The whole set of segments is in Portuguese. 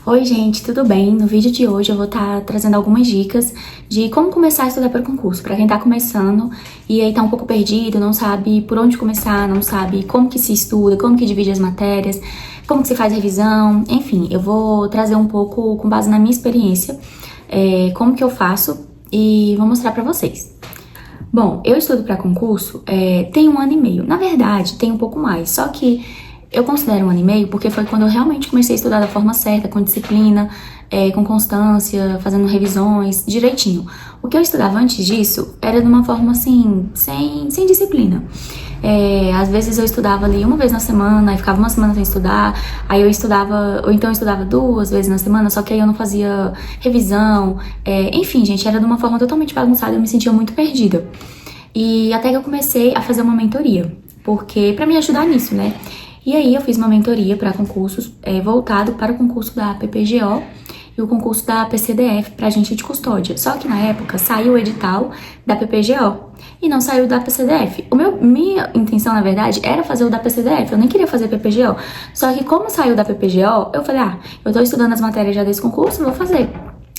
Oi gente, tudo bem? No vídeo de hoje eu vou estar trazendo algumas dicas de como começar a estudar para o concurso, para quem tá começando e aí tá um pouco perdido, não sabe por onde começar, não sabe como que se estuda, como que divide as matérias, como que se faz revisão, enfim, eu vou trazer um pouco com base na minha experiência, como que eu faço e vou mostrar para vocês. Bom, eu estudo para concurso tem 1 ano e meio, na verdade tem um pouco mais, só que eu considero 1 ano e meio porque foi quando eu realmente comecei a estudar da forma certa, com disciplina, com constância, fazendo revisões, direitinho. O que eu estudava antes disso era de uma forma assim, sem disciplina. Às vezes eu estudava ali 1 vez na semana, aí ficava 1 semana sem estudar, aí eu estudava, ou então eu estudava 2 vezes na semana, só que aí eu não fazia revisão, enfim, gente, era de uma forma totalmente bagunçada, eu me sentia muito perdida. E até que eu comecei a fazer uma mentoria, porque pra me ajudar nisso, né? E aí eu fiz uma mentoria para concursos voltado para o concurso da PPGO e o concurso da PCDF para agente de custódia. Só que na época saiu o edital da PPGO e não saiu da PCDF. Minha intenção, na verdade, era fazer o da PCDF, eu nem queria fazer PPGO. Só que como saiu da PPGO, eu falei, eu tô estudando as matérias já desse concurso, vou fazer.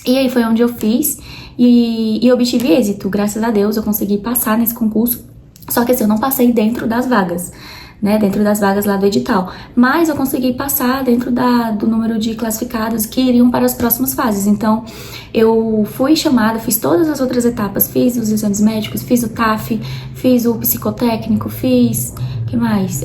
E aí foi onde eu fiz e obtive êxito. Graças a Deus eu consegui passar nesse concurso. Só que assim, eu não passei dentro das vagas, né, dentro das vagas lá do edital, mas eu consegui passar dentro do número de classificados que iriam para as próximas fases. Então eu fui chamada, fiz todas as outras etapas, fiz os exames médicos, fiz o TAF, fiz o psicotécnico, que mais?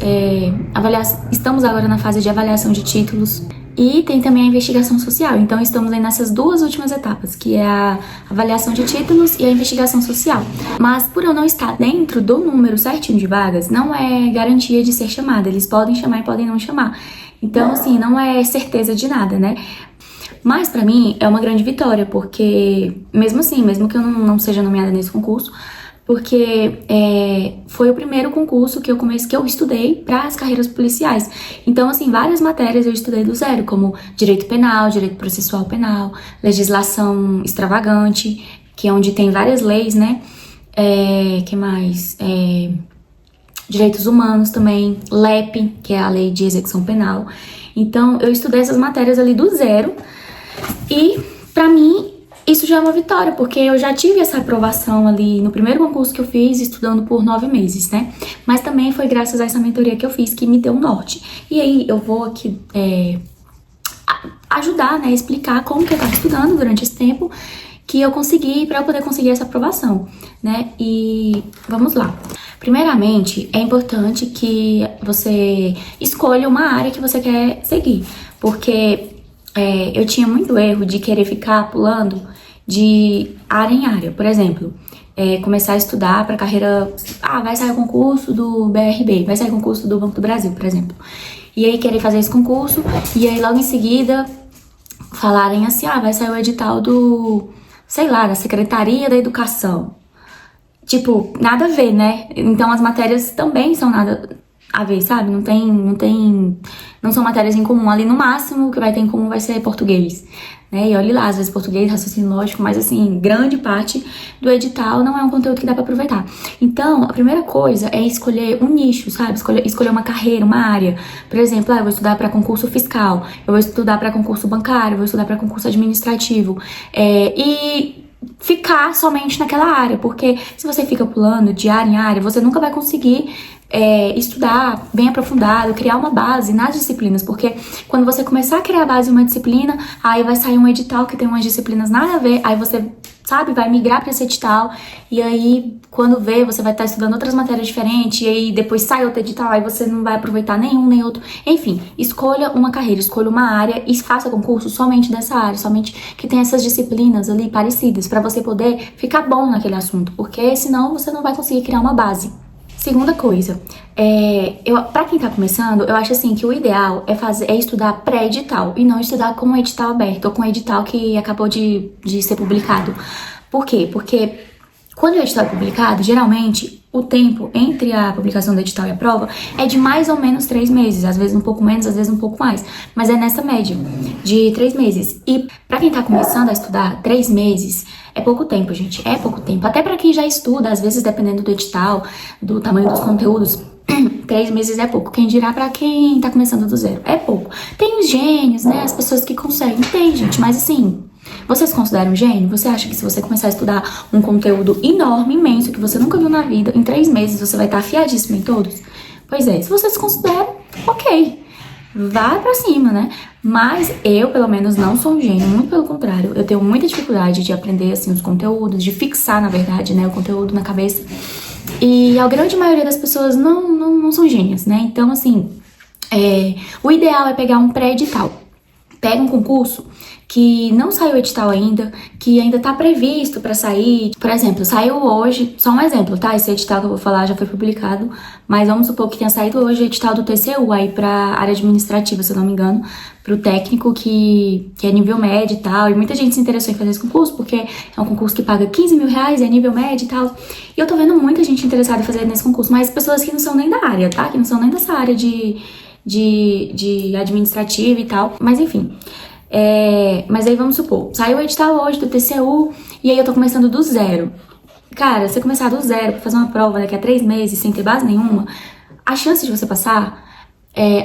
Estamos agora na fase de avaliação de títulos. E tem também a investigação social, então estamos aí nessas 2 últimas etapas, que é a avaliação de títulos e a investigação social. Mas por eu não estar dentro do número certinho de vagas, não é garantia de ser chamada, eles podem chamar e podem não chamar. Então, assim, não é certeza de nada, né? Mas pra mim é uma grande vitória, porque mesmo assim, mesmo que eu não seja nomeada nesse concurso, porque foi o primeiro concurso que eu estudei para as carreiras policiais. Então, assim, várias matérias eu estudei do zero, como direito penal, direito processual penal, legislação extravagante, que é onde tem várias leis, né? Que mais? Direitos humanos também, LEP, que é a lei de execução penal. Então, eu estudei essas matérias ali do zero e, pra mim, isso já é uma vitória, porque eu já tive essa aprovação ali no primeiro concurso que eu fiz, estudando por 9 meses, né? Mas também foi graças a essa mentoria que eu fiz que me deu um norte. E aí eu vou aqui ajudar, né, explicar como que eu tava estudando durante esse tempo que eu consegui, para eu poder conseguir essa aprovação, né? E vamos lá. Primeiramente, é importante que você escolha uma área que você quer seguir, porque eu tinha muito erro de querer ficar pulando de área em área. Por exemplo, começar a estudar para carreira... vai sair o concurso do BRB, vai sair o concurso do Banco do Brasil, por exemplo. E aí querer fazer esse concurso, e aí logo em seguida falarem assim, vai sair o edital do, sei lá, da Secretaria da Educação. Tipo, nada a ver, né? Então as matérias também são nada a ver, sabe? Não são matérias em comum. Ali no máximo o que vai ter em comum vai ser português, né? E olhe lá, às vezes português, raciocínio lógico, mas assim, grande parte do edital não é um conteúdo que dá pra aproveitar. Então, a primeira coisa é escolher um nicho, sabe? Escolher uma carreira, uma área. Por exemplo, eu vou estudar pra concurso fiscal, eu vou estudar pra concurso bancário, eu vou estudar pra concurso administrativo. E ficar somente naquela área, porque se você fica pulando de área em área, você nunca vai conseguir estudar bem aprofundado, criar uma base nas disciplinas, porque quando você começar a criar a base em uma disciplina, aí vai sair um edital que tem umas disciplinas nada a ver, aí você, sabe, vai migrar para esse edital, e aí quando vê, você vai estar estudando outras matérias diferentes, e aí depois sai outro edital, aí você não vai aproveitar nenhum nem outro. Enfim, escolha uma carreira, escolha uma área e faça concurso somente dessa área, somente que tem essas disciplinas ali parecidas, para você poder ficar bom naquele assunto, porque senão você não vai conseguir criar uma base. Segunda coisa, pra quem tá começando, eu acho assim que o ideal é estudar pré-edital e não estudar com o edital aberto ou com o edital que acabou de ser publicado. Por quê? Porque quando o edital é publicado, geralmente o tempo entre a publicação do edital e a prova é de mais ou menos 3 meses, às vezes um pouco menos, às vezes um pouco mais, mas é nessa média de 3 meses. E pra quem tá começando a estudar, 3 meses é pouco tempo, gente, é pouco tempo. Até pra quem já estuda, às vezes dependendo do edital, do tamanho dos conteúdos, 3 meses é pouco. Quem dirá pra quem tá começando do zero? É pouco. Tem os gênios, né? As pessoas que conseguem. Tem, gente, mas assim, vocês consideram gênio? Você acha que se você começar a estudar um conteúdo enorme, imenso, que você nunca viu na vida, em 3 meses você vai estar afiadíssimo em todos? Pois é, se vocês consideram, ok. Vai pra cima, né? Mas eu, pelo menos, não sou um gênio. Muito pelo contrário. Eu tenho muita dificuldade de aprender, assim, os conteúdos, de fixar, na verdade, né? O conteúdo na cabeça. E a grande maioria das pessoas não são gênias, né? Então, assim, o ideal é pegar um pré-edital. Pega um concurso que não saiu o edital ainda, que ainda tá previsto pra sair. Por exemplo, saiu hoje, só um exemplo, tá? Esse edital que eu vou falar já foi publicado, mas vamos supor que tenha saído hoje o edital do TCU aí pra área administrativa, se eu não me engano, pro técnico que é nível médio e tal. E muita gente se interessou em fazer esse concurso, porque é um concurso que paga 15 mil reais, é nível médio e tal. E eu tô vendo muita gente interessada em fazer nesse concurso, mas pessoas que não são nem da área, tá? Que não são nem dessa área de administrativa e tal. Mas enfim. Mas aí vamos supor, saiu o edital hoje do TCU e aí eu tô começando do zero. Cara, você começar do zero pra fazer uma prova daqui a 3 meses sem ter base nenhuma, as chances de você passar,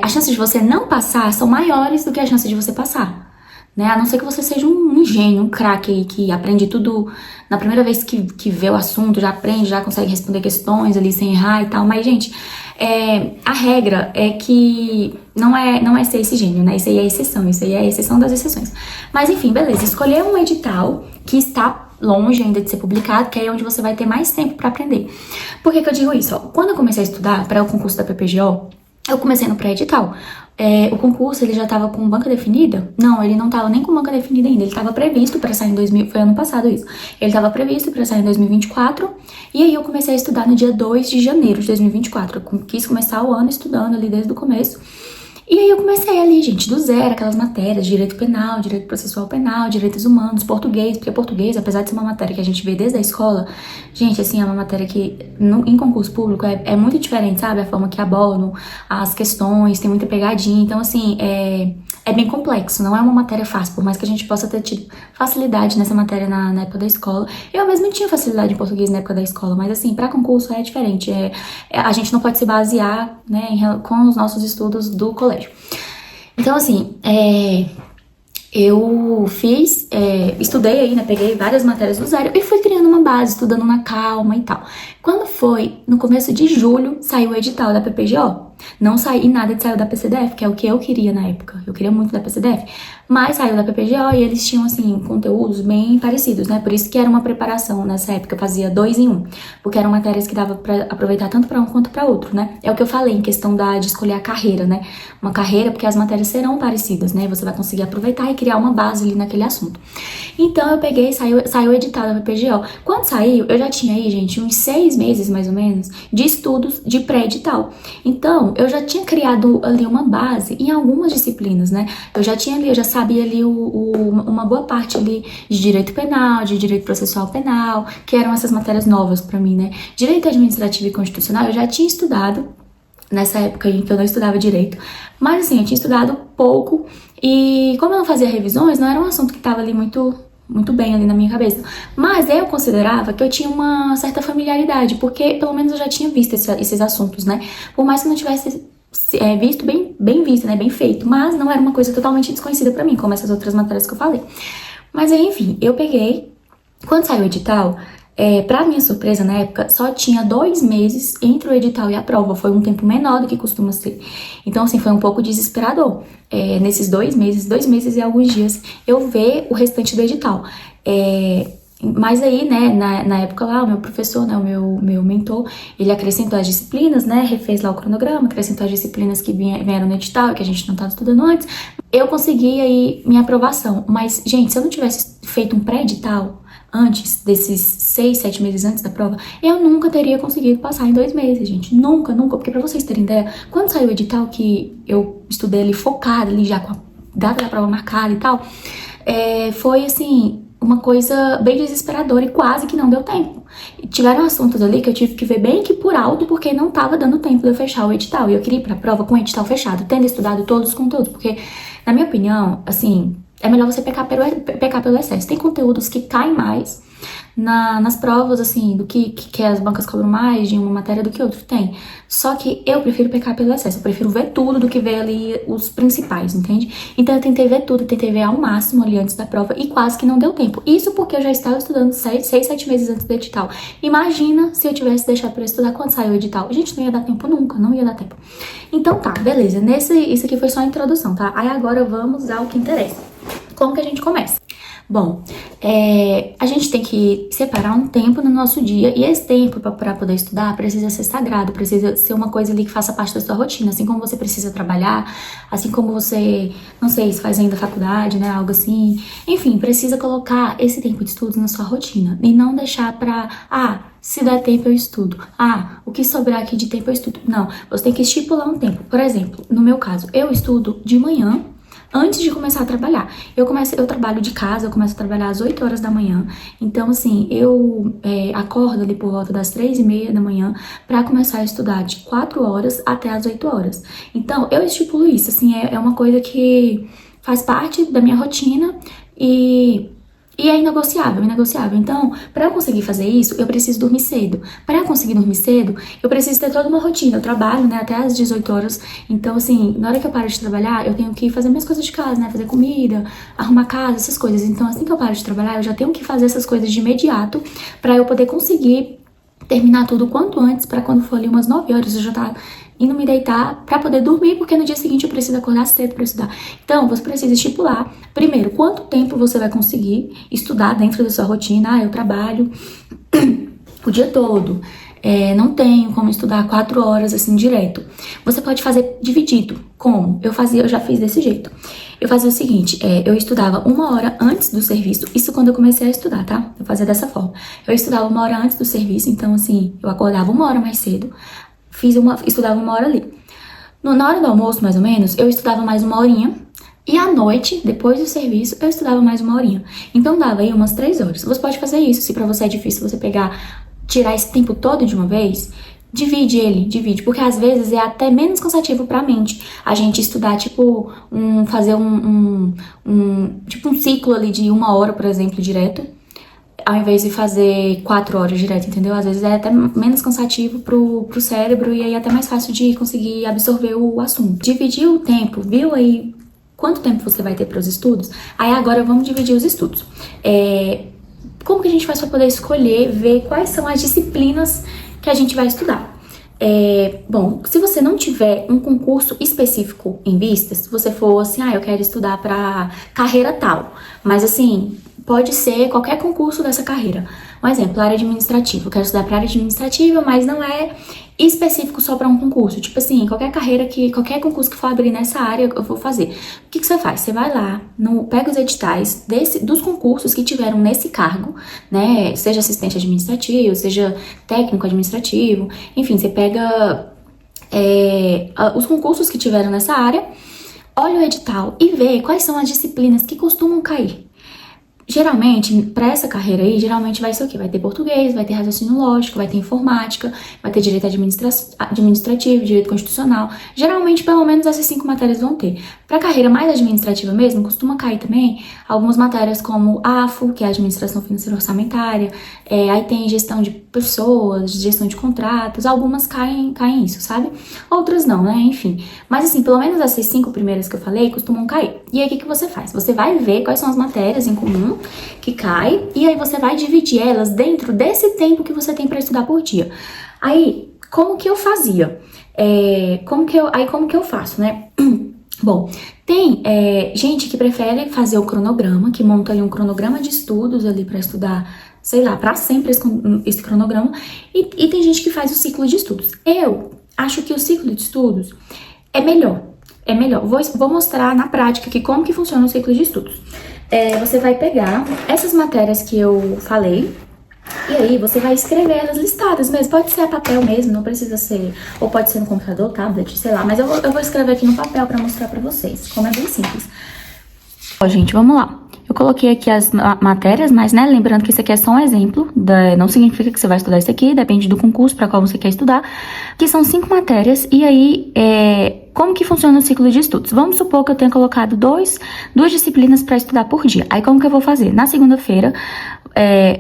as chances de você não passar são maiores do que as chances de você passar, né? A não ser que você seja um gênio, um craque aí que aprende tudo na primeira vez que vê o assunto, já aprende, já consegue responder questões ali sem errar e tal. Mas, gente, a regra é que não é ser esse gênio, né? Isso aí é exceção, isso aí é a exceção das exceções. Mas, enfim, beleza. Escolher um edital que está longe ainda de ser publicado, que é onde você vai ter mais tempo pra aprender. Por que que eu digo isso? Ó, quando eu comecei a estudar para o concurso da PPGO, eu comecei no pré-edital. O concurso, ele já tava com banca definida? Não, ele não tava nem com banca definida ainda. Ele tava previsto pra sair foi ano passado isso. Ele tava previsto pra sair em 2024. E aí eu comecei a estudar no dia 2 de janeiro de 2024. Eu quis começar o ano estudando ali desde o começo. E aí eu comecei ali, gente, do zero, aquelas matérias, direito penal, direito processual penal, direitos humanos, português, porque português, apesar de ser uma matéria que a gente vê desde a escola, gente, assim, é uma matéria que em concurso público é muito diferente, sabe? A forma que abordam as questões, tem muita pegadinha, então, assim, é bem complexo, não é uma matéria fácil, por mais que a gente possa ter tido facilidade nessa matéria na época da escola. Eu mesma tinha facilidade em português na época da escola, mas, assim, pra concurso é diferente, a gente não pode se basear, né, com os nossos estudos do colégio. Então, assim, eu estudei aí, né, peguei várias matérias do zero e fui criando uma base, estudando na calma e tal. Quando foi no começo de julho, saiu o edital da PPGO. Não saiu nada de saiu da PCDF, que é o que eu queria na época. Eu queria muito da PCDF, mas saiu da PPGO e eles tinham, assim, conteúdos bem parecidos, né? Por isso que era uma preparação nessa época, eu fazia 2 em 1, porque eram matérias que dava pra aproveitar tanto pra um quanto pra outro, né? É o que eu falei em questão de escolher a carreira, né? Uma carreira, porque as matérias serão parecidas, né? Você vai conseguir aproveitar e criar uma base ali naquele assunto. Então eu peguei, saiu o edital da PPGO. Quando saiu, eu já tinha aí, gente, uns 6 meses mais ou menos de estudos de pré-edital. Então, eu já tinha criado ali uma base em algumas disciplinas, né? Eu já sabia ali uma boa parte ali de direito penal, de direito processual penal, que eram essas matérias novas pra mim, né? Direito administrativo e constitucional eu já tinha estudado nessa época em que eu não estudava direito, mas assim, eu tinha estudado pouco e como eu não fazia revisões, não era um assunto que tava ali muito bem ali na minha cabeça. Mas eu considerava que eu tinha uma certa familiaridade, porque pelo menos eu já tinha visto esses assuntos, né? Por mais que eu não tivesse visto, bem visto, né? Bem feito. Mas não era uma coisa totalmente desconhecida pra mim, como essas outras matérias que eu falei. Mas aí, enfim, eu peguei. Quando saiu o edital, pra minha surpresa, na época, só tinha 2 meses entre o edital e a prova. Foi um tempo menor do que costuma ser. Então, assim, foi um pouco desesperador. Nesses 2 meses e alguns dias, eu ver o restante do edital. Mas aí, né, na época lá, o meu professor, né, o meu mentor, ele acrescentou as disciplinas, né, refez lá o cronograma, acrescentou as disciplinas que vieram no edital, que a gente não estava estudando antes. Eu consegui aí minha aprovação. Mas, gente, se eu não tivesse feito um pré-edital antes desses 6, 7 meses antes da prova, eu nunca teria conseguido passar em 2 meses, gente. Nunca, porque pra vocês terem ideia, quando saiu o edital que eu estudei ali focada, ali já com a data da prova marcada e tal, foi assim, uma coisa bem desesperadora e quase que não deu tempo. E tiveram assuntos ali que eu tive que ver bem que por alto, porque não tava dando tempo de eu fechar o edital. E eu queria ir pra prova com o edital fechado, tendo estudado todos os conteúdos, porque, na minha opinião, assim, é melhor você pecar pelo excesso. Tem conteúdos que caem mais nas provas, assim, do que as bancas cobram mais de uma matéria do que outra. Tem. Só que eu prefiro pecar pelo excesso. Eu prefiro ver tudo do que ver ali os principais, entende? Então eu tentei ver tudo, tentei ver ao máximo ali antes da prova e quase que não deu tempo. Isso porque eu já estava estudando 7 meses antes do edital. Imagina se eu tivesse deixado pra estudar quando saiu o edital. Gente, não ia dar tempo nunca, não ia dar tempo. Então tá, beleza. Isso aqui foi só a introdução, tá? Aí agora vamos ao que interessa. Como que a gente começa? Bom, a gente tem que separar um tempo no nosso dia, e esse tempo para poder estudar precisa ser sagrado, precisa ser uma coisa ali que faça parte da sua rotina, assim como você precisa trabalhar, assim como você, não sei, se faz ainda faculdade, né, algo assim, enfim, precisa colocar esse tempo de estudo na sua rotina e não deixar se der tempo eu estudo, o que sobrar aqui de tempo eu estudo. Não, você tem que estipular um tempo. Por exemplo, no meu caso, eu estudo de manhã, antes de começar a trabalhar. Eu trabalho de casa, eu começo a trabalhar às 8 horas da manhã. Então, assim, eu acordo ali por volta das 3h30 da manhã pra começar a estudar de 4 horas até as 8 horas. Então, eu estipulo isso, assim, é uma coisa que faz parte da minha rotina e é inegociável, inegociável. Então, para eu conseguir fazer isso, eu preciso dormir cedo. Para eu conseguir dormir cedo, eu preciso ter toda uma rotina. Eu trabalho, né, até às 18 horas. Então, assim, na hora que eu paro de trabalhar, eu tenho que fazer minhas coisas de casa, né, fazer comida, arrumar casa, essas coisas. Então, assim que eu paro de trabalhar, eu já tenho que fazer essas coisas de imediato para eu poder conseguir terminar tudo quanto antes, para quando for ali umas 9 horas eu já tá indo me deitar pra poder dormir, porque no dia seguinte eu preciso acordar cedo pra estudar. Então, você precisa estipular, primeiro, quanto tempo você vai conseguir estudar dentro da sua rotina. Eu trabalho o dia todo, não tenho como estudar 4 horas assim direto. Você pode fazer dividido. Como? Eu já fiz desse jeito. Eu fazia o seguinte, eu estudava 1 hora antes do serviço, isso quando eu comecei a estudar, tá? Eu fazia dessa forma. Eu estudava 1 hora antes do serviço, então assim, eu acordava 1 hora mais cedo, estudava 1 hora ali. Na hora do almoço, mais ou menos, eu estudava mais 1 horinha, e à noite, depois do serviço, eu estudava mais 1 horinha. Então dava aí umas 3 horas. Você pode fazer isso, se pra você é difícil você tirar esse tempo todo de uma vez, divide, porque às vezes é até menos cansativo pra mente a gente estudar, tipo, fazer tipo um ciclo ali de 1 hora, por exemplo, direto, ao invés de fazer 4 horas direto, entendeu? Às vezes é até menos cansativo pro cérebro e aí é até mais fácil de conseguir absorver o assunto. Dividir o tempo, viu aí quanto tempo você vai ter para os estudos? Aí agora vamos dividir os estudos. Como que a gente faz para poder escolher, ver quais são as disciplinas que a gente vai estudar? Bom, se você não tiver um concurso específico em vista, se você for assim, eu quero estudar para carreira tal, mas assim, pode ser qualquer concurso dessa carreira. Um exemplo, área administrativa. Eu quero estudar para área administrativa, mas não é específico só para um concurso. Tipo assim, qualquer concurso que for abrir nessa área, eu vou fazer. O que você faz? Você vai lá, pega os editais dos concursos que tiveram nesse cargo, né? Seja assistente administrativo, seja técnico administrativo, enfim, você pega os concursos que tiveram nessa área, olha o edital e vê quais são as disciplinas que costumam cair. Geralmente, para essa carreira aí, geralmente vai ser o quê? Vai ter português, vai ter raciocínio lógico, vai ter informática, vai ter direito administrativo, direito constitucional. Geralmente, pelo menos essas 5 matérias vão ter. Para a carreira mais administrativa mesmo, costuma cair também algumas matérias como AFO, que é a Administração Financeira Orçamentária, aí tem gestão de pessoas, gestão de contratos, algumas caem isso, sabe? Outras não, né? Enfim. Mas assim, pelo menos essas 5 primeiras que eu falei costumam cair. E aí, o que você faz? Você vai ver quais são as matérias em comum que cai, e aí você vai dividir elas dentro desse tempo que você tem para estudar por dia. Aí, como que eu fazia? Como que eu faço, né? Bom, tem gente que prefere fazer o cronograma, que monta ali um cronograma de estudos ali para estudar, sei lá, para sempre esse cronograma, e tem gente que faz o ciclo de estudos. Eu acho que o ciclo de estudos é melhor. Vou mostrar na prática aqui como que funciona o ciclo de estudos. Você vai pegar essas matérias que eu falei, e aí você vai escrever elas listadas mesmo. Pode ser a papel mesmo, não precisa ser, ou pode ser no computador, tablet, sei lá. Mas eu vou escrever aqui no papel pra mostrar pra vocês, como é bem simples. Ó, gente, vamos lá. Eu coloquei aqui as matérias, mas, né, lembrando que isso aqui é só um exemplo, não significa que você vai estudar isso aqui, depende do concurso para qual você quer estudar, que são 5 matérias, e aí, como que funciona o ciclo de estudos? Vamos supor que eu tenha colocado duas disciplinas para estudar por dia. Aí como que eu vou fazer? Na segunda-feira,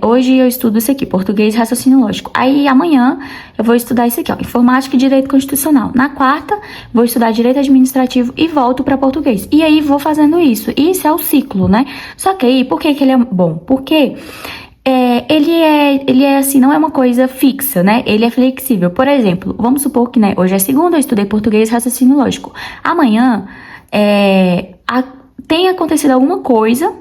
hoje eu estudo isso aqui, português e raciocínio lógico. Aí amanhã eu vou estudar isso aqui, ó, informática e direito constitucional. Na quarta, vou estudar direito administrativo e volto para português. E aí vou fazendo isso. Isso é o ciclo, né? Só que aí, por que ele é bom? Porque ele é assim, não é uma coisa fixa, né? Ele é flexível. Por exemplo, vamos supor que, né, hoje é segunda, eu estudei português e raciocínio lógico. Amanhã, tem acontecido alguma coisa,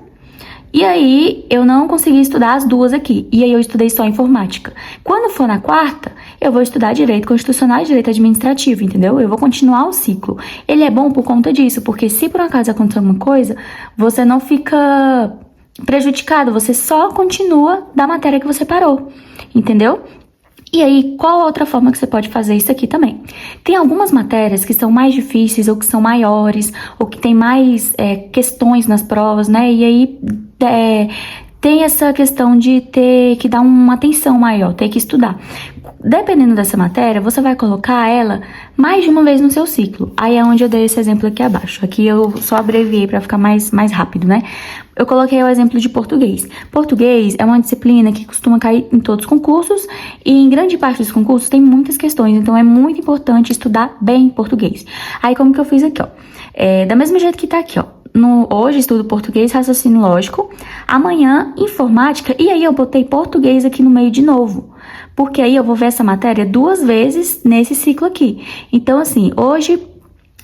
e aí eu não consegui estudar as duas aqui. E aí eu estudei só informática. Quando for na quarta, eu vou estudar direito constitucional e direito administrativo, entendeu? Eu vou continuar o ciclo. Ele é bom por conta disso, porque se por acaso acontecer alguma coisa, você não fica prejudicado, você só continua da matéria que você parou, entendeu? E aí, qual outra forma que você pode fazer isso aqui também? Tem algumas matérias que são mais difíceis, ou que são maiores, ou que tem mais questões nas provas, né? E aí tem essa questão de ter que dar uma atenção maior, ter que estudar. Dependendo dessa matéria, você vai colocar ela mais de uma vez no seu ciclo. Aí é onde eu dei esse exemplo aqui abaixo. Aqui eu só abreviei para ficar mais rápido, né? Eu coloquei o exemplo de português. Português é uma disciplina que costuma cair em todos os concursos e em grande parte dos concursos tem muitas questões, então é muito importante estudar bem português. Aí como que eu fiz aqui, ó? Da mesma jeito que tá aqui, ó. Hoje estudo português, raciocínio lógico, amanhã informática, e aí eu botei português aqui no meio de novo, porque aí eu vou ver essa matéria 2 vezes nesse ciclo aqui. Então assim, hoje,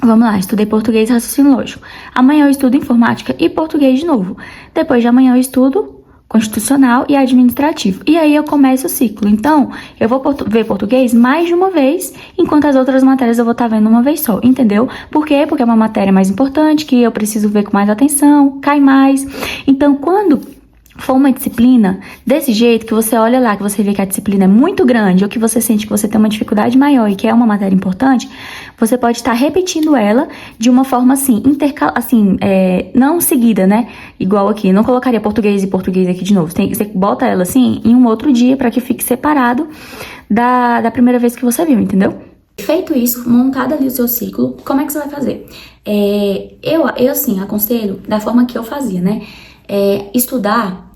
vamos lá, estudei português e raciocínio lógico, amanhã eu estudo informática e português de novo, depois de amanhã eu estudo constitucional e administrativo. E aí eu começo o ciclo. Então, eu vou ver português mais de uma vez, enquanto as outras matérias eu vou estar vendo uma vez só, entendeu? Por quê? Porque é uma matéria mais importante, que eu preciso ver com mais atenção, cai mais. Então, quando for uma disciplina desse jeito, que você olha lá, que você vê que a disciplina é muito grande, ou que você sente que você tem uma dificuldade maior e que é uma matéria importante, você pode estar repetindo ela de uma forma assim, não seguida, né? Igual aqui, não colocaria português e português aqui de novo. Você bota ela assim em um outro dia para que fique separado da primeira vez que você viu, entendeu? Feito isso, montado ali o seu ciclo, como é que você vai fazer? Eu sim, aconselho da forma que eu fazia, né? Estudar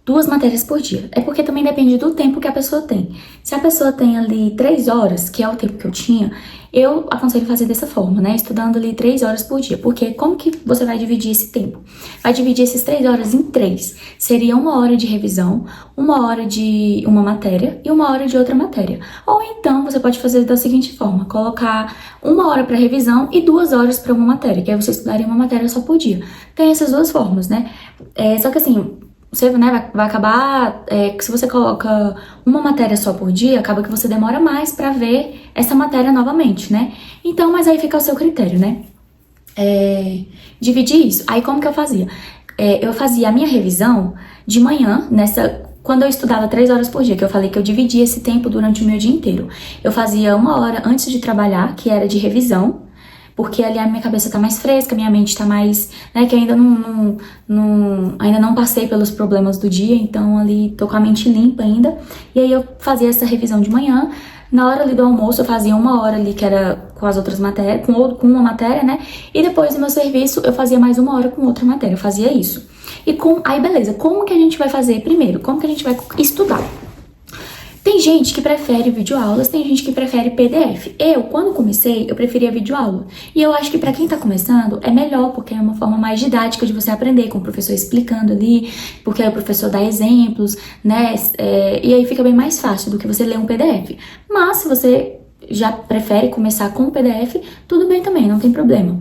2 matérias por dia. É porque também depende do tempo que a pessoa tem. Se a pessoa tem ali 3 horas, que é o tempo que eu tinha, eu aconselho fazer dessa forma, né? Estudando ali 3 horas por dia. Porque como que você vai dividir esse tempo? Vai dividir esses 3 horas em 3. Seria 1 hora de revisão, 1 hora de uma matéria e 1 hora de outra matéria. Ou então você pode fazer da seguinte forma: colocar 1 hora para revisão e 2 horas para uma matéria, que aí você estudaria uma matéria só por dia. Tem essas 2 formas, né? Só que assim, você, né, vai acabar, se você coloca uma matéria só por dia, acaba que você demora mais pra ver essa matéria novamente, né? Então, mas aí fica ao seu critério, né? Dividir isso. Aí como que eu fazia? Eu fazia a minha revisão de manhã, quando eu estudava 3 horas por dia, que eu falei que eu dividia esse tempo durante o meu dia inteiro. Eu fazia 1 hora antes de trabalhar, que era de revisão, porque ali a minha cabeça tá mais fresca, minha mente tá mais, né, que ainda ainda não passei pelos problemas do dia, então ali tô com a mente limpa ainda. E aí eu fazia essa revisão de manhã. Na hora ali do almoço eu fazia 1 hora ali, que era com as outras matérias, com uma matéria, né? E depois do meu serviço eu fazia mais 1 hora com outra matéria, eu fazia isso. Aí beleza, como que a gente vai fazer primeiro? Como que a gente vai estudar? Tem gente que prefere videoaulas, tem gente que prefere PDF. Quando comecei, eu preferia videoaula. E eu acho que pra quem tá começando, é melhor, porque é uma forma mais didática de você aprender, com o professor explicando ali, porque aí o professor dá exemplos, né? E aí fica bem mais fácil do que você ler um PDF. Mas se você já prefere começar com o PDF, tudo bem também, não tem problema.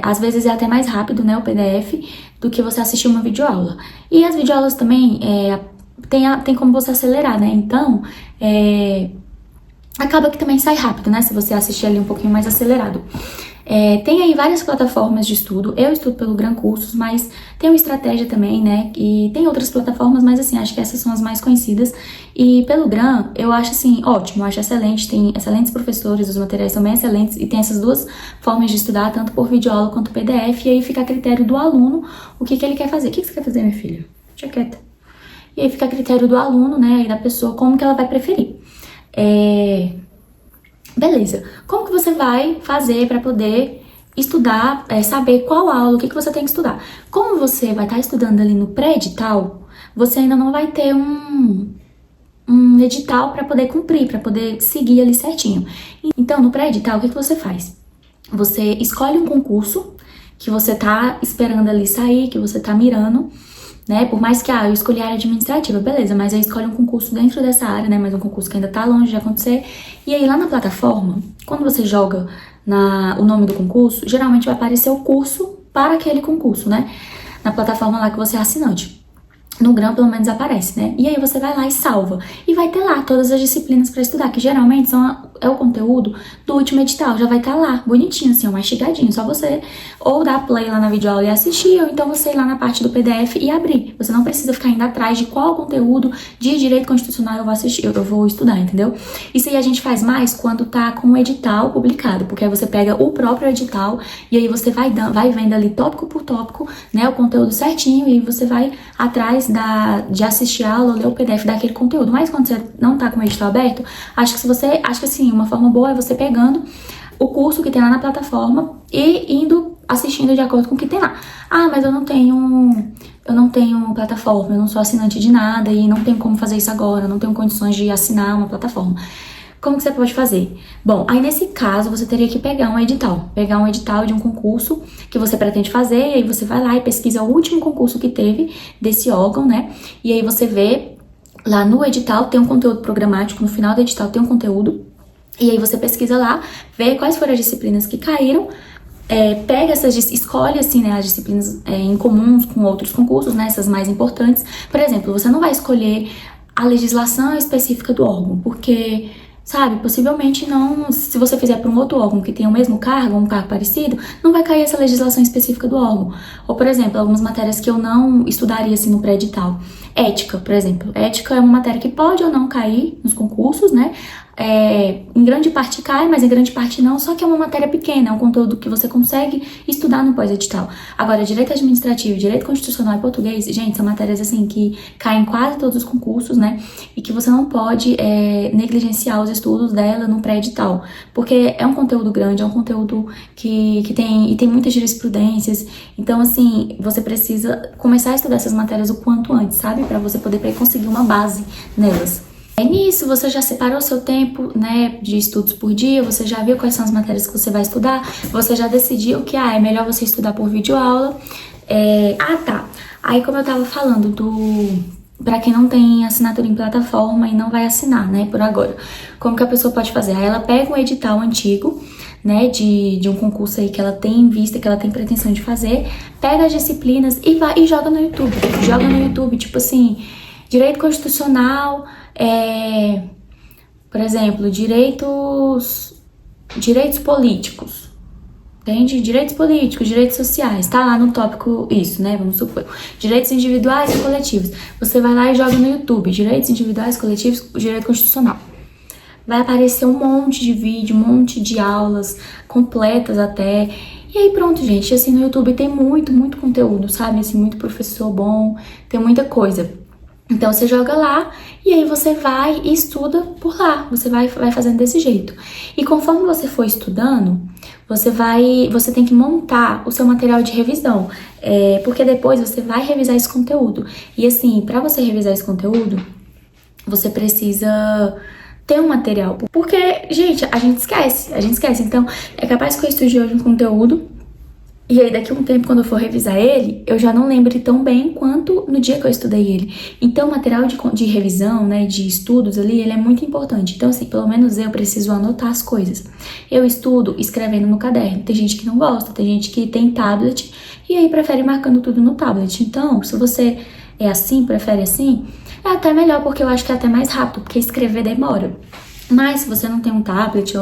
Às vezes é até mais rápido, né, o PDF, do que você assistir uma videoaula. E as videoaulas também, tem como você acelerar, né? Então, acaba que também sai rápido, né? Se você assistir ali um pouquinho mais acelerado. Tem aí várias plataformas de estudo. Eu estudo pelo Gran Cursos, mas tem o Estratégia também, né? E tem outras plataformas, mas assim, acho que essas são as mais conhecidas. E pelo Gran, eu acho assim, ótimo, eu acho excelente. Tem excelentes professores, os materiais são bem excelentes. E tem essas 2 formas de estudar, tanto por videoaula quanto PDF. E aí fica a critério do aluno o que ele quer fazer. O que você quer fazer, minha filha? Deixa quieta. E aí fica a critério do aluno, né, e da pessoa, como que ela vai preferir. Beleza. Como que você vai fazer para poder estudar, saber qual aula, o que você tem que estudar? Como você vai estar estudando ali no pré-edital, você ainda não vai ter um edital para poder cumprir, para poder seguir ali certinho. Então, no pré-edital, o que você faz? Você escolhe um concurso que você tá esperando ali sair, que você tá mirando, né? Por mais que, eu escolhi a área administrativa, beleza, mas aí escolhe um concurso dentro dessa área, né? Mas um concurso que ainda tá longe de acontecer. E aí, lá na plataforma, quando você joga o nome do concurso, geralmente vai aparecer o curso para aquele concurso, né? Na plataforma lá que você é assinante. No Grão, pelo menos, aparece, né? E aí você vai lá e salva. E vai ter lá todas as disciplinas pra estudar, que geralmente é o conteúdo do último edital. Já vai estar lá, bonitinho, assim, ó, mastigadinho. Só você ou dar play lá na videoaula e assistir, ou então você ir lá na parte do PDF e abrir. Você não precisa ficar indo atrás de qual conteúdo de direito constitucional eu vou assistir, eu vou estudar, entendeu? Isso aí a gente faz mais quando tá com o edital publicado, porque aí você pega o próprio edital e aí você vai vendo ali tópico por tópico, né, o conteúdo certinho, e aí você vai atrás de assistir a aula ou ler o PDF daquele conteúdo. Mas quando você não tá com o edital aberto, acho que assim, uma forma boa é você pegando o curso que tem lá na plataforma e indo assistindo de acordo com o que tem lá. Mas eu não tenho plataforma, eu não sou assinante de nada e não tenho como fazer isso agora, eu não tenho condições de assinar uma plataforma. Como que você pode fazer? Bom, aí nesse caso você teria que pegar um edital de um concurso que você pretende fazer, e aí você vai lá e pesquisa o último concurso que teve desse órgão, né? E aí você vê lá no edital, tem um conteúdo programático, no final do edital tem um conteúdo, e aí você pesquisa lá, vê quais foram as disciplinas que caíram, pega escolhe assim, né, as disciplinas em comuns com outros concursos, né, essas mais importantes. Por exemplo, você não vai escolher a legislação específica do órgão, porque, sabe, possivelmente não, se você fizer para um outro órgão que tem o mesmo cargo, um cargo parecido, não vai cair essa legislação específica do órgão. Ou, por exemplo, algumas matérias que eu não estudaria assim no pré-edital. Ética, por exemplo. Ética é uma matéria que pode ou não cair nos concursos, né? Em grande parte cai, mas em grande parte não, só que é uma matéria pequena, é um conteúdo que você consegue estudar no pós-edital. Agora, direito administrativo, direito constitucional e português, gente, são matérias assim que caem em quase todos os concursos, né? E que você não pode negligenciar os estudos dela no pré-edital, porque é um conteúdo grande, é um conteúdo que tem muitas jurisprudências, então assim, você precisa começar a estudar essas matérias o quanto antes, sabe? Pra você poder conseguir uma base nelas. Nisso, você já separou seu tempo, né, de estudos por dia, você já viu quais são as matérias que você vai estudar, você já decidiu que é melhor você estudar por videoaula. Tá. Aí, como eu tava falando pra quem não tem assinatura em plataforma e não vai assinar, né, por agora, como que a pessoa pode fazer? Aí ela pega um edital antigo, né, de um concurso aí que ela tem em vista, que ela tem pretensão de fazer, pega as disciplinas e vai e joga no YouTube. Joga no YouTube, tipo assim, direito constitucional, por exemplo, direitos políticos, entende? Direitos políticos, direitos sociais, tá lá no tópico isso, né? Vamos supor, direitos individuais e coletivos. Você vai lá e joga no YouTube, direitos individuais, coletivos, direito constitucional. Vai aparecer um monte de vídeo, um monte de aulas completas até. E aí pronto, gente, assim, no YouTube tem muito, muito conteúdo, sabe? Assim, muito professor bom, tem muita coisa. Então você joga lá e aí você vai e estuda por lá, você vai fazendo desse jeito. E conforme você for estudando, você tem que montar o seu material de revisão, porque depois você vai revisar esse conteúdo. E assim, para você revisar esse conteúdo, você precisa ter um material, porque, gente, a gente esquece. Então, é capaz que eu estude hoje um conteúdo, e aí daqui a um tempo, quando eu for revisar ele, eu já não lembro tão bem quanto no dia que eu estudei ele. Então, o material de revisão, né, de estudos ali, ele é muito importante. Então, assim, pelo menos eu preciso anotar as coisas. Eu estudo escrevendo no caderno. Tem gente que não gosta, tem gente que tem tablet, e aí prefere marcando tudo no tablet. Então, se você é assim, prefere assim, é até melhor, porque eu acho que é até mais rápido, porque escrever demora. Mas se você não tem um tablet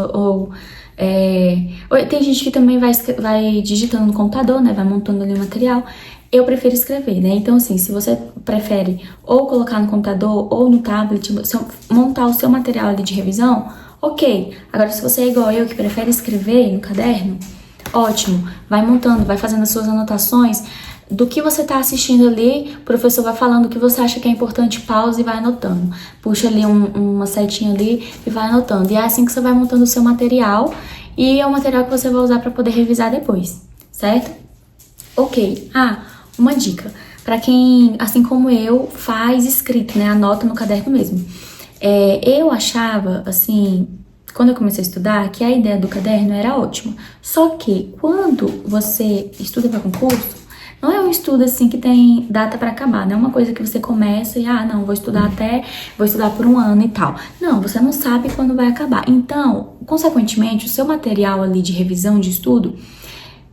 tem gente que também vai digitando no computador, né? Vai montando ali o material. Eu prefiro escrever, né? Então, assim, se você prefere ou colocar no computador ou no tablet, montar o seu material ali de revisão, ok. Agora, se você é igual eu, que prefere escrever no caderno, ótimo. Vai montando, vai fazendo as suas anotações. do que você tá assistindo ali, o professor vai falando o que você acha que é importante, pausa e vai anotando. Puxa ali uma setinha ali e vai anotando. E é assim que você vai montando o seu material, e é o material que você vai usar para poder revisar depois, certo? Ok. Uma dica. Para quem, assim como eu, faz escrito, né? Anota no caderno mesmo. Eu achava, assim, quando eu comecei a estudar, que a ideia do caderno era ótima. Só que quando você estuda para concurso, não é um estudo assim que tem data para acabar, não é uma coisa que você começa e, não, vou estudar por um ano e tal. Não, você não sabe quando vai acabar. Então, consequentemente, o seu material ali de revisão, de estudo,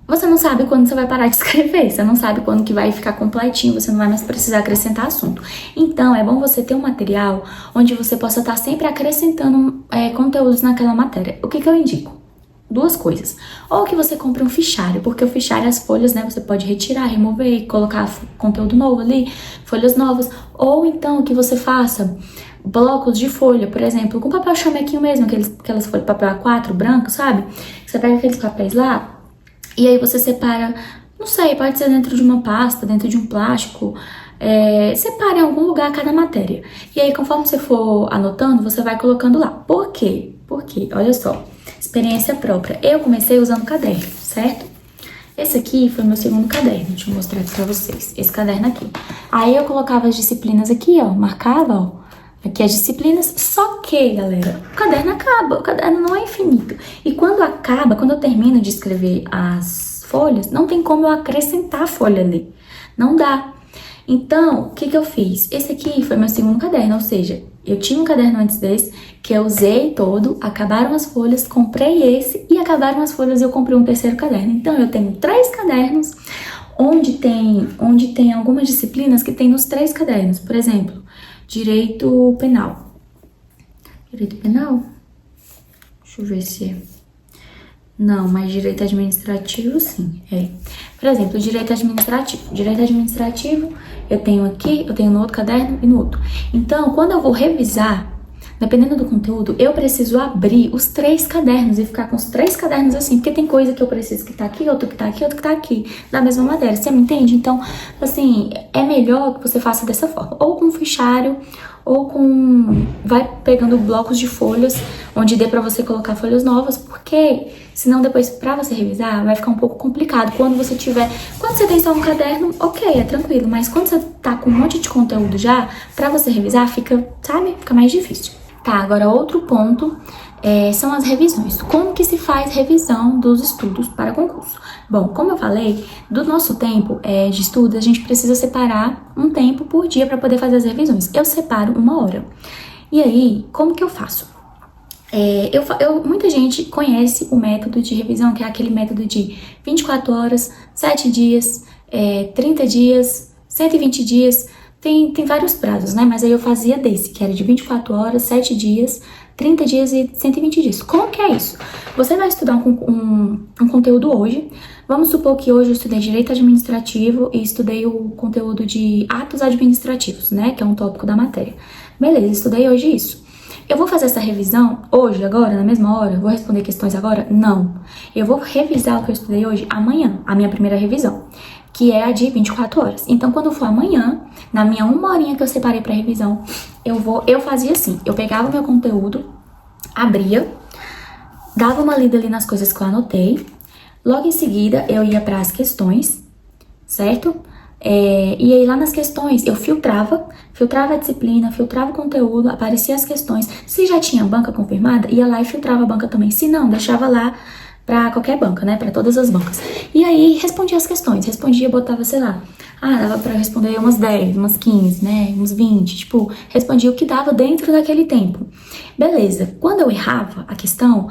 você não sabe quando você vai parar de escrever, você não sabe quando que vai ficar completinho, você não vai mais precisar acrescentar assunto. Então, é bom você ter um material onde você possa estar sempre acrescentando conteúdos naquela matéria. O que eu indico? Duas coisas. Ou que você compre um fichário, porque o fichário, as folhas, né, você pode retirar, remover, colocar conteúdo novo ali, folhas novas. Ou então que você faça blocos de folha, por exemplo, com papel chamequinho mesmo, aquelas folhas de papel A4 branco, sabe? Você pega aqueles papéis lá, e aí você separa, não sei, pode ser dentro de uma pasta, dentro de um plástico, separa em algum lugar cada matéria. E aí, conforme você for anotando, você vai colocando lá. Por quê? Porque, olha só, experiência própria. Eu comecei usando caderno, certo? Esse aqui foi meu segundo caderno, deixa eu mostrar aqui pra vocês. Esse caderno aqui. Aí eu colocava as disciplinas aqui, ó, marcava, ó. Aqui as disciplinas, só que, galera, o caderno acaba, o caderno não é infinito. E quando acaba, quando eu termino de escrever as folhas, não tem como eu acrescentar a folha ali. Não dá. Então, o que eu fiz? Esse aqui foi meu segundo caderno, ou seja, eu tinha um caderno antes desse, que eu usei todo, acabaram as folhas, comprei esse e acabaram as folhas e eu comprei um terceiro caderno. Então, eu tenho 3 cadernos, onde tem algumas disciplinas que tem nos 3 cadernos. Por exemplo, Direito penal. Direito penal? Deixa eu ver se é. Não, mas direito administrativo, sim. Por exemplo, direito administrativo. Direito administrativo, eu tenho aqui, eu tenho no outro caderno e no outro. Então, quando eu vou revisar, dependendo do conteúdo, eu preciso abrir os 3 cadernos e ficar com os 3 cadernos assim, porque tem coisa que eu preciso que tá aqui, outro que tá aqui, outro que tá aqui, da mesma matéria, você me entende? Então, assim, é melhor que você faça dessa forma, ou com fichário, ou vai pegando blocos de folhas, onde dê pra você colocar folhas novas, porque senão depois, pra você revisar, vai ficar um pouco complicado. Quando você tem só um caderno, ok, é tranquilo, mas quando você tá com um monte de conteúdo já, pra você revisar, fica mais difícil. Tá, agora outro ponto são as revisões. Como que se faz revisão dos estudos para concurso? Bom, como eu falei, do nosso tempo de estudo, a gente precisa separar um tempo por dia para poder fazer as revisões. Eu separo 1 hora. E aí, como que eu faço? Muita gente conhece o método de revisão, que é aquele método de 24 horas, 7 dias, 30 dias, 120 dias... Tem vários prazos, né? Mas aí eu fazia desse, que era de 24 horas, 7 dias, 30 dias e 120 dias. Como que é isso? Você vai estudar um conteúdo hoje. Vamos supor que hoje eu estudei Direito Administrativo e estudei o conteúdo de Atos Administrativos, né? Que é um tópico da matéria. Beleza, estudei hoje isso. Eu vou fazer essa revisão hoje, agora, na mesma hora? Vou responder questões agora? Não. Eu vou revisar o que eu estudei hoje amanhã, a minha primeira revisão, que é a de 24 horas. Então, quando for amanhã, na minha 1 horinha que eu separei pra revisão, eu fazia assim, eu pegava o meu conteúdo, abria, dava uma lida ali nas coisas que eu anotei, logo em seguida eu ia para as questões, certo? E aí lá nas questões eu filtrava a disciplina, filtrava o conteúdo, aparecia as questões. Se já tinha banca confirmada, ia lá e filtrava a banca também. Se não, deixava lá pra qualquer banca, né? Pra todas as bancas. E aí respondia as questões. Respondia, botava, sei lá, dava pra responder umas 10, umas 15, né? Uns 20. Tipo, respondia o que dava dentro daquele tempo. Beleza. Quando eu errava a questão,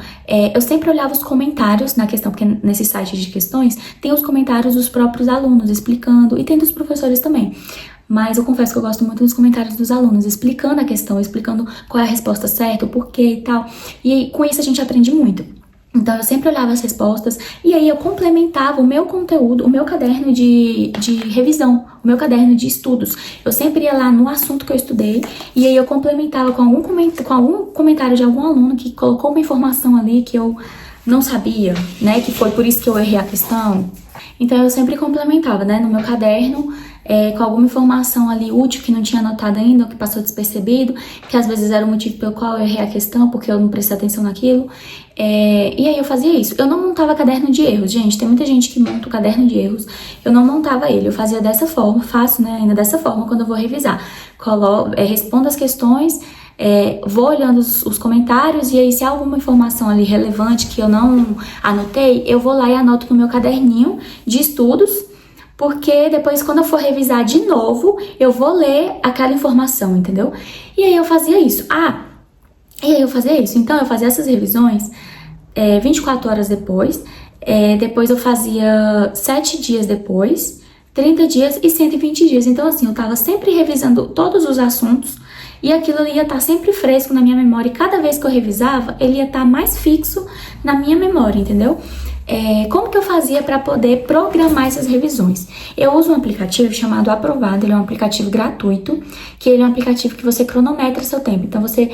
eu sempre olhava os comentários na questão, porque nesse site de questões tem os comentários dos próprios alunos explicando, e tem dos professores também. Mas eu confesso que eu gosto muito dos comentários dos alunos, explicando a questão, explicando qual é a resposta certa, o porquê e tal. E aí, com isso a gente aprende muito. Então, eu sempre olhava as respostas e aí eu complementava o meu conteúdo, o meu caderno de revisão, o meu caderno de estudos. Eu sempre ia lá no assunto que eu estudei e aí eu complementava com algum comentário de algum aluno que colocou uma informação ali que eu não sabia, né, que foi por isso que eu errei a questão. Então eu sempre complementava, né, no meu caderno, com alguma informação ali útil que não tinha anotado ainda, ou que passou despercebido, que às vezes era o motivo pelo qual eu errei a questão, porque eu não prestei atenção naquilo. E aí eu fazia isso. Eu não montava caderno de erros, gente. Tem muita gente que monta o caderno de erros. Eu não montava ele. Eu fazia dessa forma, faço, né, ainda dessa forma quando eu vou revisar. Respondo as questões, vou olhando os comentários, e aí se há alguma informação ali relevante que eu não anotei, eu vou lá e anoto no meu caderninho de estudos, porque depois, quando eu for revisar de novo, eu vou ler aquela informação, entendeu? E aí eu fazia isso. Então eu fazia essas revisões 24 horas depois, depois eu fazia 7 dias depois, 30 dias e 120 dias. Então assim, eu tava sempre revisando todos os assuntos, e aquilo ia estar sempre fresco na minha memória, e cada vez que eu revisava, ele ia estar mais fixo na minha memória, entendeu? Como que eu fazia para poder programar essas revisões? Eu uso um aplicativo chamado Aprovado. Ele é um aplicativo gratuito, que ele é um aplicativo que você cronometra seu tempo. Então você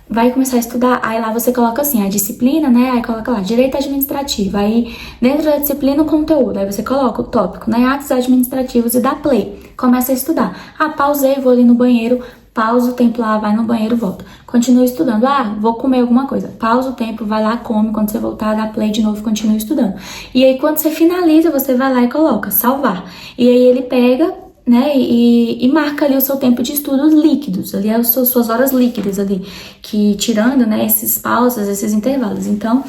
vai começar a estudar, aí lá você coloca assim, a disciplina, né? Aí coloca lá, direito administrativo. Aí dentro da disciplina, o conteúdo. Aí você coloca o tópico, né? Atos administrativos, e dá play. Começa a estudar. Pausei, vou ali no banheiro, pausa o tempo lá, vai no banheiro, volta. Continua estudando. Vou comer alguma coisa. Pausa o tempo, vai lá, come. Quando você voltar, dá play de novo, continua estudando. E aí, quando você finaliza, você vai lá e coloca salvar. E aí ele pega, né, e marca ali o seu tempo de estudos líquidos. Ali as suas horas líquidas ali, que tirando, né, esses pausas, esses intervalos. Então,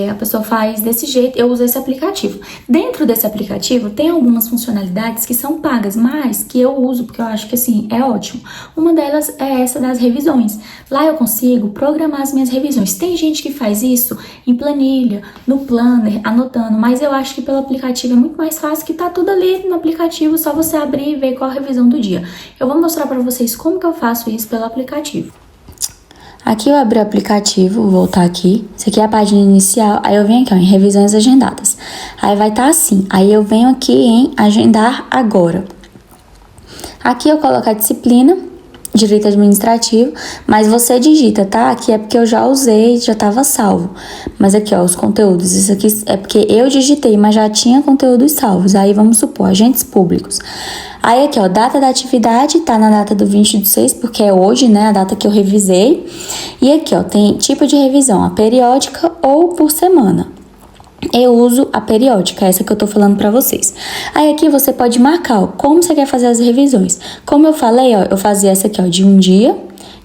a pessoa faz desse jeito. Eu uso esse aplicativo. Dentro desse aplicativo tem algumas funcionalidades que são pagas, mas que eu uso porque eu acho que assim é ótimo. Uma delas é essa das revisões. Lá eu consigo programar as minhas revisões. Tem gente que faz isso em planilha, no planner, anotando, mas eu acho que pelo aplicativo é muito mais fácil, que tá tudo ali no aplicativo, só você abrir e ver qual a revisão do dia. Eu vou mostrar pra vocês como que eu faço isso pelo aplicativo. Aqui eu abri o aplicativo, vou voltar aqui. Isso aqui é a página inicial. Aí eu venho aqui, ó, em revisões agendadas. Aí vai estar assim. Aí eu venho aqui em agendar agora. Aqui eu coloco a disciplina, direito administrativo, mas você digita, tá? Aqui é porque eu já usei, já estava salvo. Mas aqui, ó, os conteúdos. Isso aqui é porque eu digitei, mas já tinha conteúdos salvos. Aí vamos supor, agentes públicos. Aí aqui, ó, data da atividade, tá na data do 20/6, porque é hoje, né, a data que eu revisei. E aqui, ó, tem tipo de revisão, a periódica ou por semana. Eu uso a periódica, essa que eu tô falando pra vocês. Aí aqui você pode marcar, ó, como você quer fazer as revisões. Como eu falei, ó, eu fazia essa aqui, ó, de 1 dia,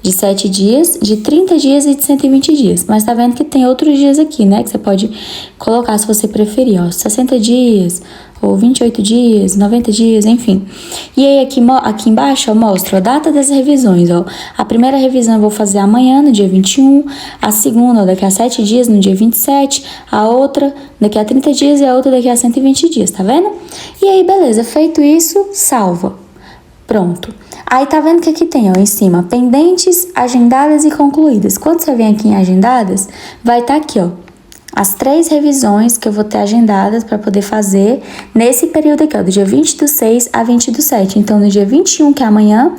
de 7 dias, de 30 dias e de 120 dias. Mas tá vendo que tem outros dias aqui, né, que você pode colocar se você preferir, ó, 60 dias, ou 28 dias, 90 dias, enfim. E aí aqui embaixo eu mostro a data das revisões, ó. A primeira revisão eu vou fazer amanhã, no dia 21, a segunda, ó, daqui a 7 dias, no dia 27, a outra daqui a 30 dias e a outra daqui a 120 dias, tá vendo? E aí, beleza, feito isso, salva. Pronto. Aí tá vendo que aqui tem, ó, em cima, pendentes, agendadas e concluídas. Quando você vem aqui em agendadas, vai estar aqui, ó, as 3 revisões que eu vou ter agendadas para poder fazer nesse período aqui, ó, do dia 20/6 a 20/7. Então, no dia 21, que é amanhã,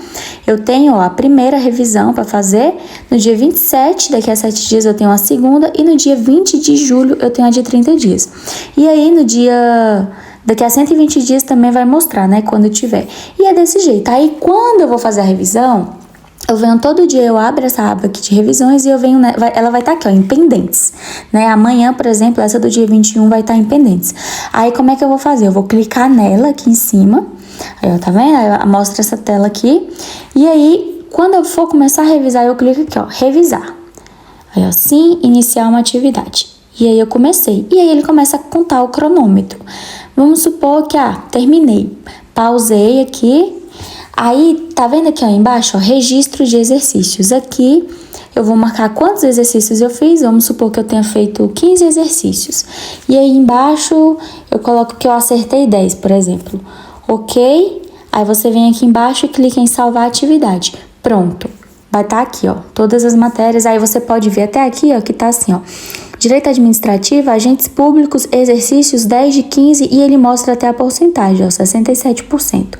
eu tenho, ó, a primeira revisão para fazer. No dia 27, daqui a 7 dias, eu tenho a segunda. E no dia 20 de julho, eu tenho a de 30 dias. E aí, no dia... daqui a 120 dias também vai mostrar, né, quando tiver. E é desse jeito. Aí, quando eu vou fazer a revisão... eu venho todo dia, eu abro essa aba aqui de revisões e eu venho, né, ela vai estar aqui, ó, em pendentes, né? Amanhã, por exemplo, essa do dia 21 vai estar em pendentes. Aí, como é que eu vou fazer? Eu vou clicar nela aqui em cima, aí, ó, tá vendo? Aí, mostra essa tela aqui. E aí, quando eu for começar a revisar, eu clico aqui, ó, revisar. Aí, ó, sim, iniciar uma atividade. E aí, eu comecei. E aí, ele começa a contar o cronômetro. Vamos supor que, terminei. Pausei aqui. Aí, tá vendo aqui, ó, embaixo, ó, registro de exercícios. Aqui, eu vou marcar quantos exercícios eu fiz. Vamos supor que eu tenha feito 15 exercícios. E aí, embaixo, eu coloco que eu acertei 10, por exemplo. Ok? Aí, você vem aqui embaixo e clica em salvar atividade. Pronto. Vai estar aqui, ó, todas as matérias. Aí, você pode ver até aqui, ó, que tá assim, ó. Direito administrativo, agentes públicos, exercícios 10 de 15 e ele mostra até a porcentagem, ó, 67%.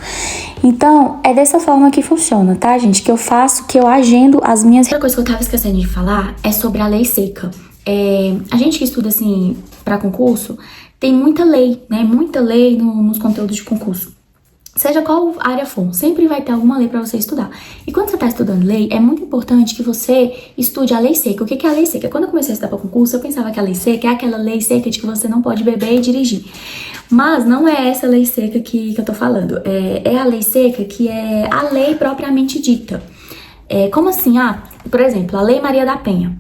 Então, é dessa forma que funciona, tá, gente? Que eu faço, que eu agendo as minhas... Outra coisa que eu tava esquecendo de falar é sobre a lei seca. A gente que estuda, assim, pra concurso, tem muita lei, né? Muita lei nos conteúdos de concurso. Seja qual área for, sempre vai ter alguma lei para você estudar. E quando você está estudando lei, é muito importante que você estude a lei seca. O que é a lei seca? Quando eu comecei a estudar para concurso, eu pensava que a lei seca é aquela lei seca de que você não pode beber e dirigir. Mas não é essa lei seca que eu tô falando. É a lei seca que é a lei propriamente dita. Como assim? Por exemplo, a Lei Maria da Penha.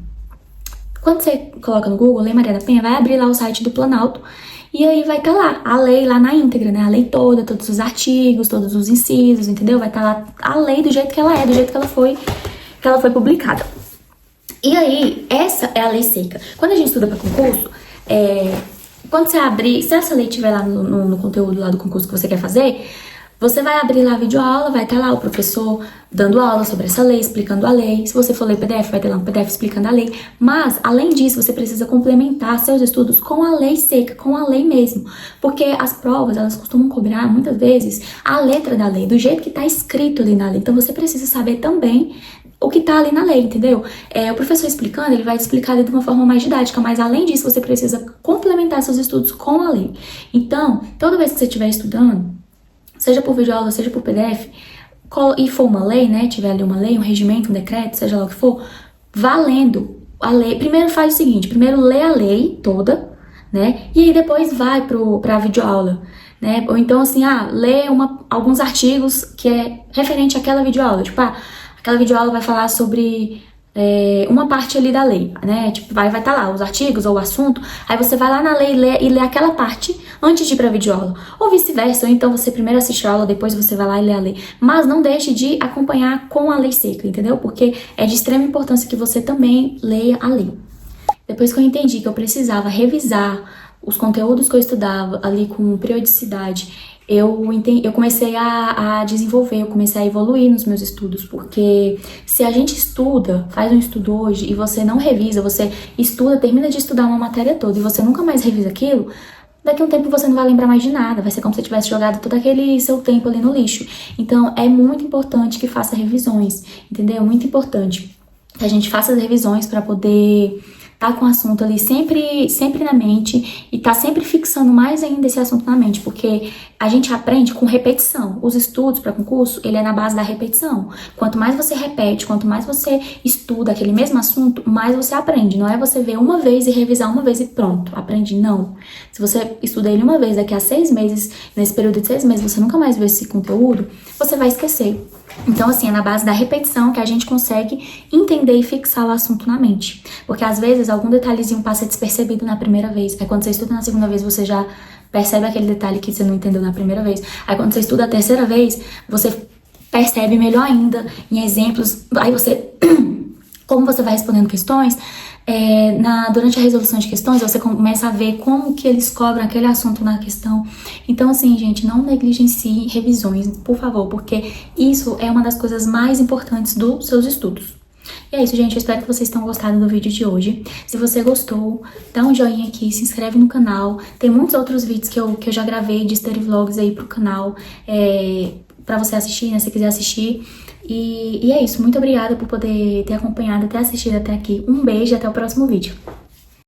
Quando você coloca no Google Lei Maria da Penha, vai abrir lá o site do Planalto e aí vai estar lá a lei lá na íntegra, né? A lei toda, todos os artigos, todos os incisos, entendeu? Vai estar lá a lei do jeito que ela é, do jeito que ela foi publicada. E aí, essa é a lei seca. Quando a gente estuda para concurso, quando você abrir, se essa lei estiver lá no conteúdo lá do concurso que você quer fazer, você vai abrir lá a videoaula, vai estar lá o professor dando aula sobre essa lei, explicando a lei. Se você for ler PDF, vai ter lá um PDF explicando a lei. Mas, além disso, você precisa complementar seus estudos com a lei seca, com a lei mesmo. Porque as provas, elas costumam cobrar, muitas vezes, a letra da lei, do jeito que está escrito ali na lei. Então, você precisa saber também o que tá ali na lei, entendeu? O professor explicando, ele vai explicar ali de uma forma mais didática, mas além disso, você precisa complementar seus estudos com a lei. Então, toda vez que você estiver estudando, seja por videoaula, seja por PDF, e for uma lei, né, tiver ali uma lei, um regimento, um decreto, seja lá o que for, vá lendo a lei. Primeiro faz o seguinte, primeiro lê a lei toda, né, e aí depois vai pra videoaula, né, ou então assim, lê alguns artigos que é referente àquela videoaula, tipo, aquela videoaula vai falar sobre uma parte ali da lei, né? Tipo, vai estar lá os artigos ou o assunto, aí você vai lá na lei e lê aquela parte antes de ir pra videoaula. Ou vice-versa, ou então você primeiro assiste a aula, depois você vai lá e lê a lei. Mas não deixe de acompanhar com a lei seca, entendeu? Porque é de extrema importância que você também leia a lei. Depois que eu entendi que eu precisava revisar os conteúdos que eu estudava ali com periodicidade, eu comecei a desenvolver, eu comecei a evoluir nos meus estudos, porque se a gente estuda, faz um estudo hoje e você não revisa, você estuda, termina de estudar uma matéria toda e você nunca mais revisa aquilo, daqui a um tempo você não vai lembrar mais de nada, vai ser como se você tivesse jogado todo aquele seu tempo ali no lixo. Então é muito importante que faça revisões, entendeu? Muito importante que a gente faça as revisões para poder tá com o assunto ali sempre na mente e tá sempre fixando mais ainda esse assunto na mente, porque a gente aprende com repetição. Os estudos para concurso, ele é na base da repetição. Quanto mais você repete, quanto mais você estuda aquele mesmo assunto, mais você aprende. Não é você ver uma vez e revisar uma vez e pronto, aprendi. Não. Se você estuda ele uma vez, daqui a 6 meses, nesse período de 6 meses, você nunca mais vê esse conteúdo, você vai esquecer. Então, assim, é na base da repetição que a gente consegue entender e fixar o assunto na mente. Porque, às vezes, algum detalhezinho passa despercebido na primeira vez. Aí, quando você estuda na segunda vez, você já percebe aquele detalhe que você não entendeu na primeira vez. Aí, quando você estuda a terceira vez, você percebe melhor ainda em exemplos. Aí, você... Como você vai respondendo questões, durante a resolução de questões, você começa a ver como que eles cobram aquele assunto na questão. Então, assim, gente, não negligencie revisões, por favor, porque isso é uma das coisas mais importantes dos seus estudos. E é isso, gente, eu espero que vocês tenham gostado do vídeo de hoje. Se você gostou, dá um joinha aqui, se inscreve no canal. Tem muitos outros vídeos que eu já gravei de study vlogs aí pro canal, pra você assistir, né, se quiser assistir. E é isso, muito obrigada por poder ter acompanhado, ter assistido até aqui. Um beijo e até o próximo vídeo.